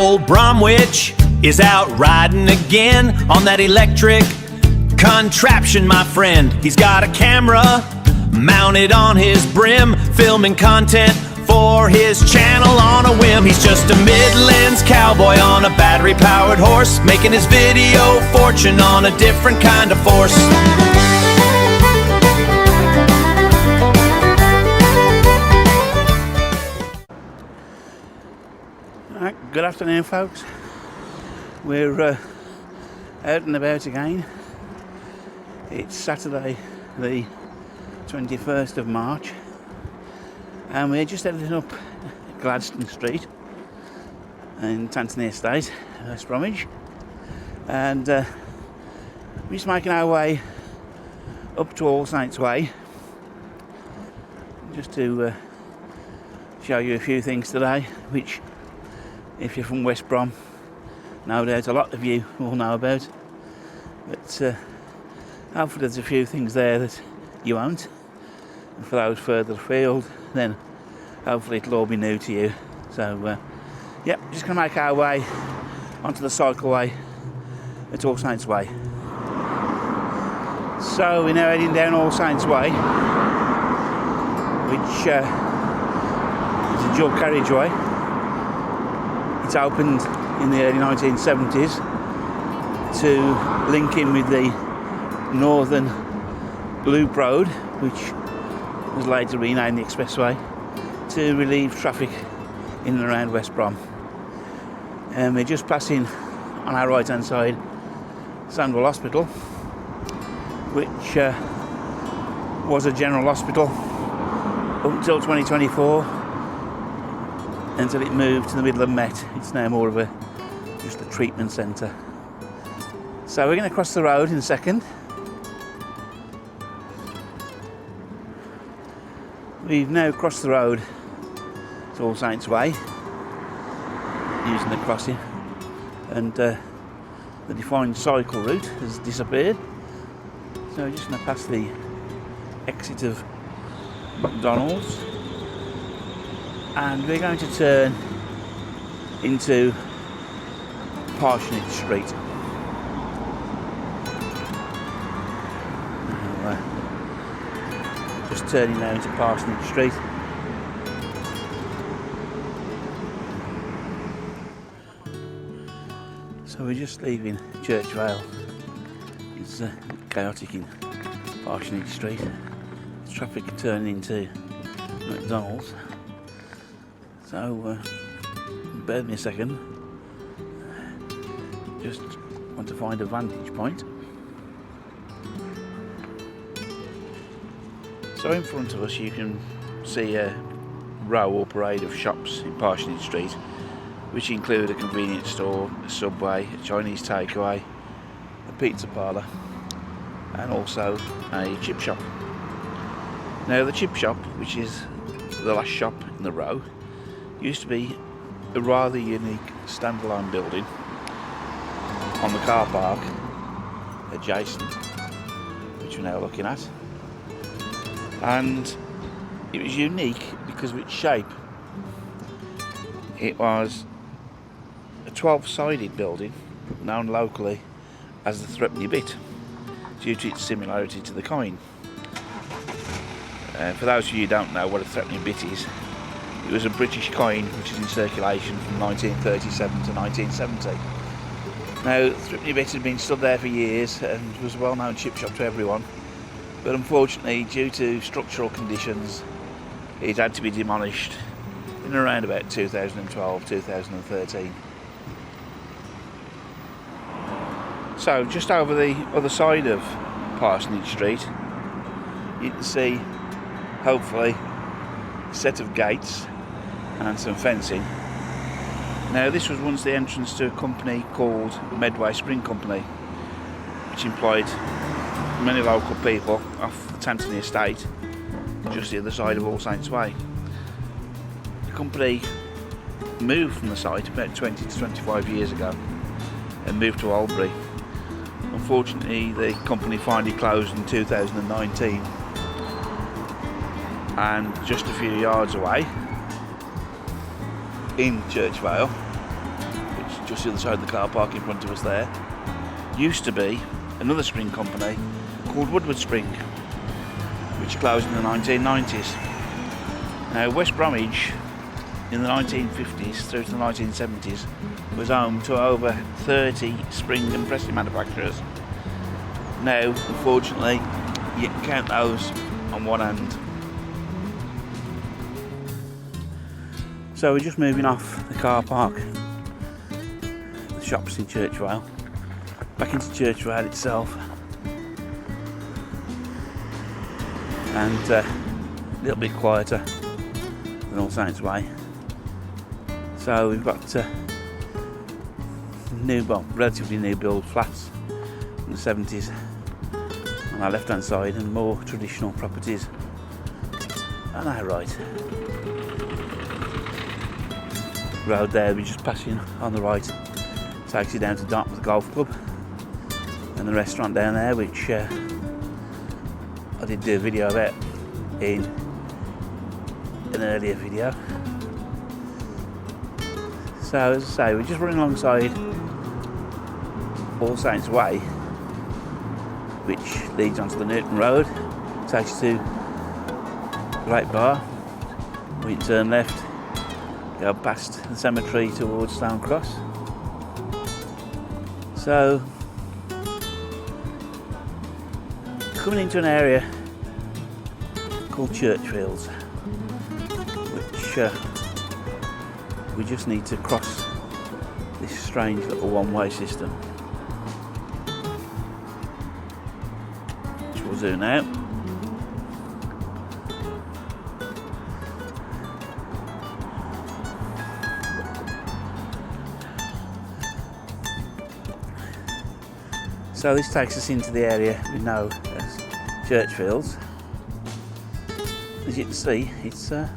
Old Bromwich is out riding again on that electric contraption, my friend. He's got a camera mounted on his brim, filming content for his channel on a whim. He's just a Midlands cowboy on a battery-powered horse, making his video fortune on a different kind of force. Good afternoon, folks. We're out and about again. It's Saturday the 21st of March and we're just heading up Gladstone Street in Tantoney Estate, West Bromwich, and we're just making our way up to All Saints Way just to show you a few things today, which, if you're from West Brom, no doubt a lot of you will know about, but hopefully there's a few things there that you won't, and for those further afield then hopefully it'll all be new to you. So yeah, just going to make our way onto the cycleway at All Saints Way. So we're now heading down All Saints Way, which is a dual carriageway. It's opened in the early 1970s to link in with the Northern Loop Road, which was later renamed the Expressway, to relieve traffic in and around West Brom. And we're just passing on our right hand side Sandwell Hospital, which was a general hospital up until 2024. Until it moved to the middle of Met. It's now more of just a treatment centre. So we're going to cross the road in a second. We've now crossed the road to All Saints Way using the crossing, and the defined cycle route has disappeared. So we're just going to pass the exit of McDonald's, and we're going to turn into Parsonage Street. Just turning now into Parsonage Street. So we're just leaving Churchfields. It's chaotic in Parsonage Street. The traffic turning into McDonald's. So, bear with me a second. Just want to find a vantage point. So in front of us you can see a row or parade of shops in Parsonage Street, which include a convenience store, a Subway, a Chinese takeaway, a pizza parlour, and also a chip shop. Now the chip shop, which is the last shop in the row, used to be a rather unique standalone building on the car park adjacent, which we're now looking at, and it was unique because of its shape. It was a 12-sided building known locally as the Threepenny Bit due to its similarity to the coin. For those of you who don't know what a Threepenny Bit is, it was a British coin which is in circulation from 1937 to 1970. Now, the Threepenny Bit had been stood there for years and was a well-known chip shop to everyone, but unfortunately, due to structural conditions, it had to be demolished in around about 2012-2013. So, just over the other side of Parsonage Street, you can see, hopefully, a set of gates and some fencing. Now this was once the entrance to a company called Medway Spring Company, which employed many local people off the Tantoney Estate, just the other side of All Saints Way. The company moved from the site about 20 to 25 years ago and moved to Albury. Unfortunately, the company finally closed in 2019, and just a few yards away in Churchvale, just the other side of the car park in front of us there, used to be another spring company called Woodward Spring, which closed in the 1990s. Now, West Bromwich in the 1950s through to the 1970s was home to over 30 spring and pressing manufacturers. Now, unfortunately, you can count those on one hand. So we're just moving off the car park, the shops in Churchfield, back into Churchfield itself, and a little bit quieter than All Saints Way. So we've got relatively new build flats from the 70s on our left hand side, and more traditional properties on our right. Road there we're just passing on the right takes you down to Dartmouth Golf Club, and the restaurant down there, which I did do a video about in an earlier video. So as I say, we're just running alongside All Saints Way, which leads onto the Newton Road, takes you to Great Bar. We turn left, go past the cemetery towards Stone Cross. So, coming into an area called Churchfields, which we just need to cross this strange little one-way system, which we'll do now. So this takes us into the area we know as Churchfields. As you can see, it's a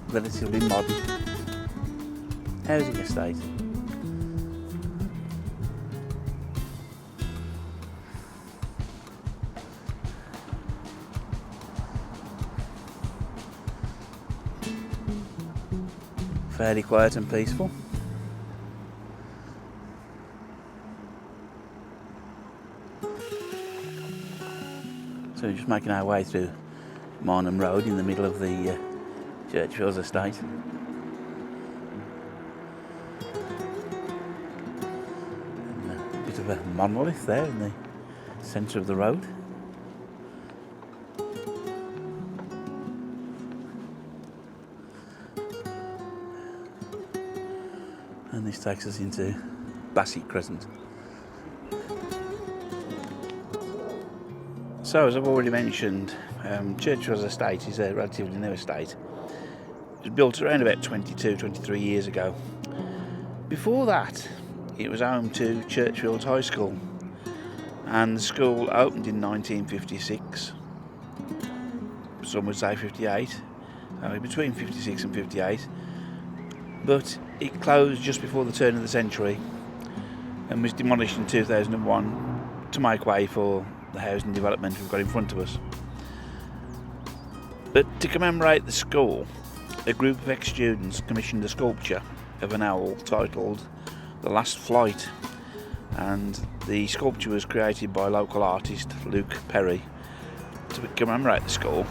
relatively modern housing estate. Fairly quiet and peaceful. So we're just making our way through Marnham Road in the middle of the Churchfields estate. And a bit of a monolith there in the centre of the road. And this takes us into Bassett Crescent. So, as I've already mentioned, Churchfields Estate is a relatively new estate. It was built around about 23 years ago. Before that, it was home to Churchfields High School, and the school opened in 1956. Some would say 58, between 56 and 58. But it closed just before the turn of the century and was demolished in 2001 to make way for the housing development we've got in front of us. But to commemorate the school, a group of ex-students commissioned a sculpture of an owl titled The Last Flight, and the sculpture was created by local artist Luke Perry to commemorate the school,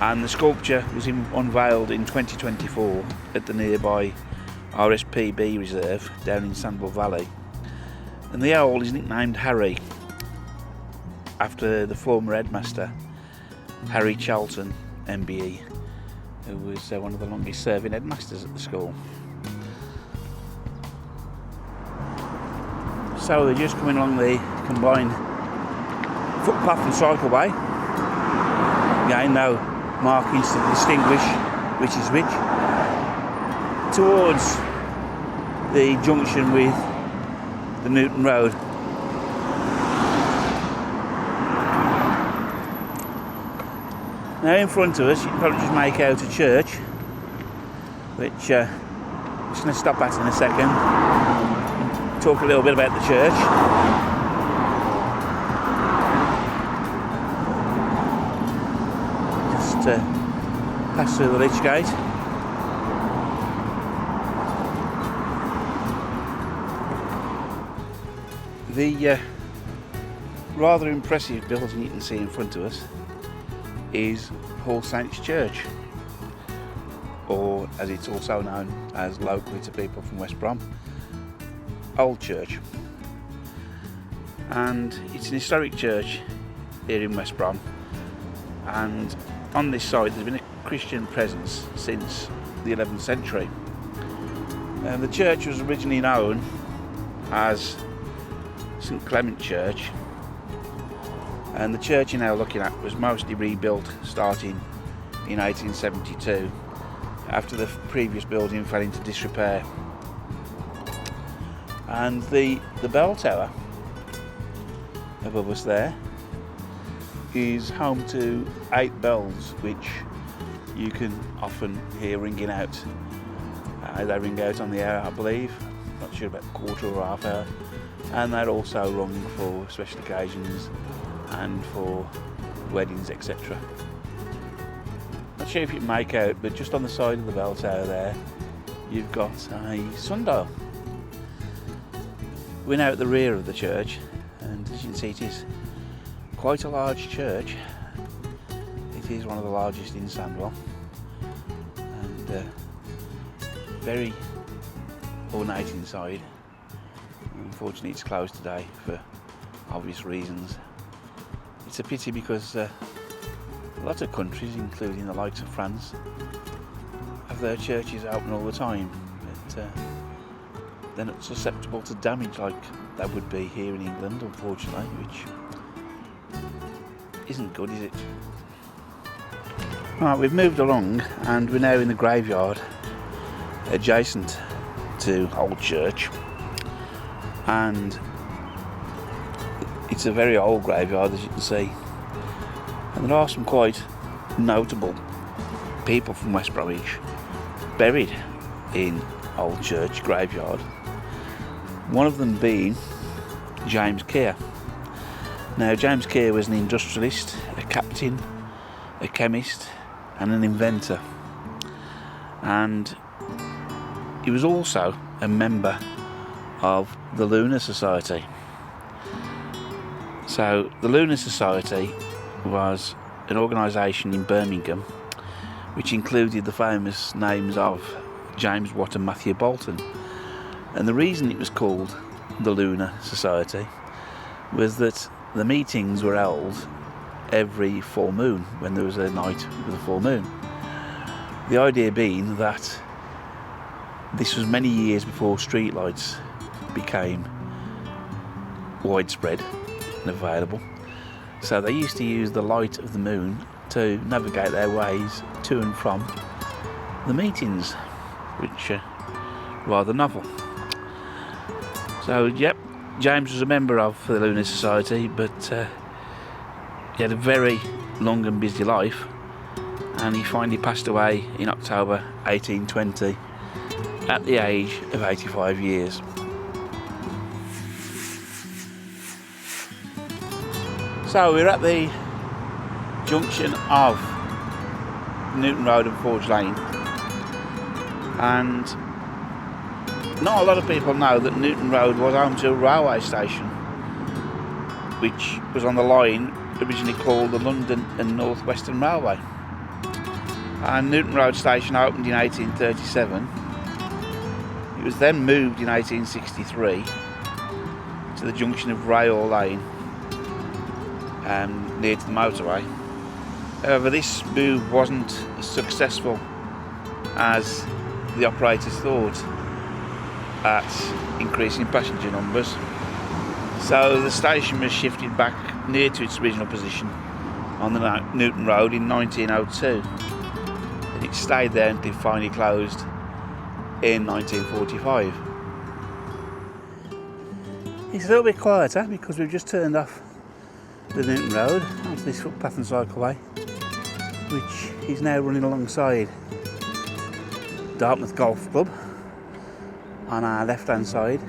and the sculpture was unveiled in 2024 at the nearby RSPB reserve down in Sandwell Valley. And the owl is nicknamed Harry, after the former headmaster, Harry Charlton, MBE, who was one of the longest serving headmasters at the school. So we're just coming along the combined footpath and cycleway. Again, no markings to distinguish which is which. Towards the junction with the Newton Road. Now in front of us, you can probably just make out a church, which I'm just going to stop at in a second, talk a little bit about the church. Just pass through the lich gate. The rather impressive building you can see in front of us is All Saints Church, or as it's also known as locally to people from West Brom, Old Church. And it's an historic church here in West Brom, and on this side there's been a Christian presence since the 11th century. The church was originally known as St Clement Church, and the church you're now looking at was mostly rebuilt starting in 1872 after the previous building fell into disrepair. And the bell tower above us there is home to 8 bells, which you can often hear ringing out. They ring out on the hour, I believe, not sure, about quarter or half hour, and they're also rung for special occasions and for weddings, etc. Not sure if you can make out, but just on the side of the bell tower there you've got a sundial. We're now at the rear of the church, and as you can see it is quite a large church. It is one of the largest in Sandwell, and very ornate inside. Unfortunately it's closed today for obvious reasons. It's a pity because a lot of countries, including the likes of France, have their churches open all the time, but they're not susceptible to damage like that would be here in England, unfortunately, which isn't good, is it? Right, we've moved along and we're now in the graveyard adjacent to Old Church, and it's a very old graveyard, as you can see, and there are some quite notable people from West Bromwich buried in Old Church graveyard, one of them being James Keir. Now, James Keir was an industrialist, a captain, a chemist and an inventor, and he was also a member of the Lunar Society. So the Lunar Society was an organisation in Birmingham which included the famous names of James Watt and Matthew Bolton, and the reason it was called the Lunar Society was that the meetings were held every full moon, when there was a night with a full moon. The idea being that this was many years before streetlights became widespread and available, so they used to use the light of the moon to navigate their ways to and from the meetings, which are rather novel. So yep, James was a member of the Lunar Society, but he had a very long and busy life, and he finally passed away in October 1820 at the age of 85 years. So we're at the junction of Newton Road and Forge Lane, and not a lot of people know that Newton Road was home to a railway station which was on the line originally called the London and North Western Railway. And Newton Road station opened in 1837. It was then moved in 1863 to the junction of Rail Lane, near to the motorway. However, this move wasn't as successful as the operators thought at increasing passenger numbers, so the station was shifted back near to its original position on the Newton Road in 1902, and it stayed there until it finally closed in 1945. It's a little bit quieter because we've just turned off the Newton Road onto this footpath and cycleway, which is now running alongside Dartmouth Golf Club on our left hand side,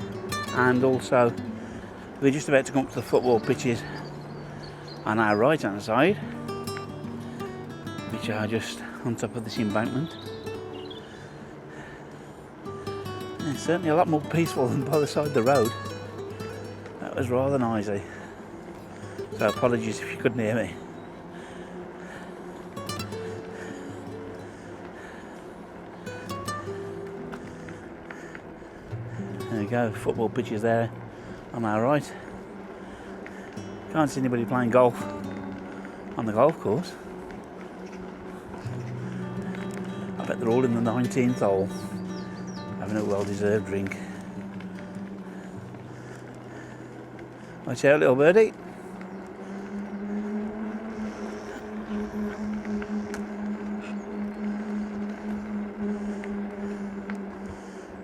and also we're just about to come up to the football pitches on our right hand side, which are just on top of this embankment. It's certainly a lot more peaceful than by the side of the road. That was rather noisy, so apologies if you couldn't hear me. There you go, football pitches there on our right. Can't see anybody playing golf on the golf course. I bet they're all in the 19th hole, having a well-deserved drink. Watch out, little birdie.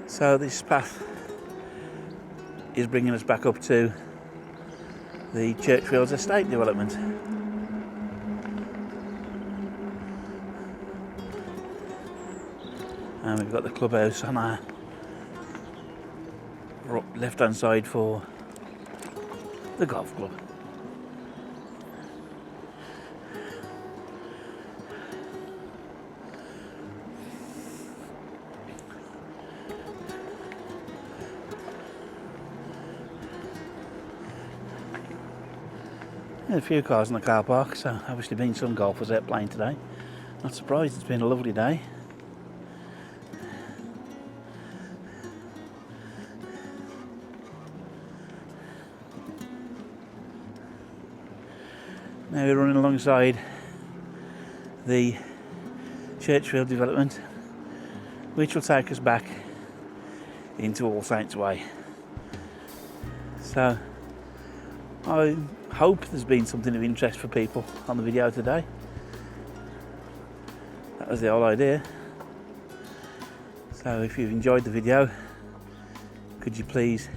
So this path is bringing us back up to the Churchfields estate development. And we've got the clubhouse on our left hand side for the golf club. There's a few cars in the car park, so obviously been some golfers out playing today. Not surprised, it's been a lovely day. Now we're running alongside the Churchfield development, which will take us back into All Saints Way. So I hope there's been something of interest for people on the video today. That was the whole idea. So if you've enjoyed the video, could you please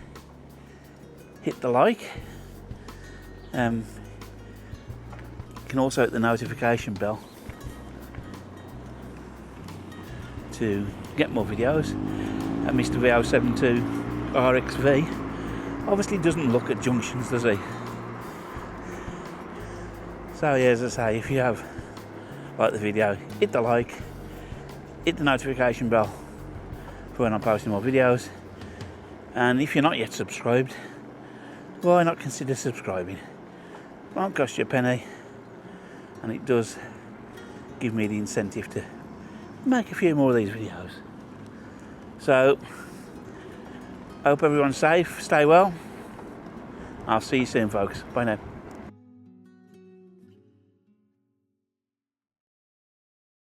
hit the like? You can also hit the notification bell to get more videos. And Mr. V072 RXV obviously doesn't look at junctions, does he? So yeah, as I say, if you have liked the video, hit the like, hit the notification bell for when I'm posting more videos. And if you're not yet subscribed, why not consider subscribing? It won't cost you a penny, and it does give me the incentive to make a few more of these videos. So, I hope everyone's safe, stay well. I'll see you soon, folks. Bye now.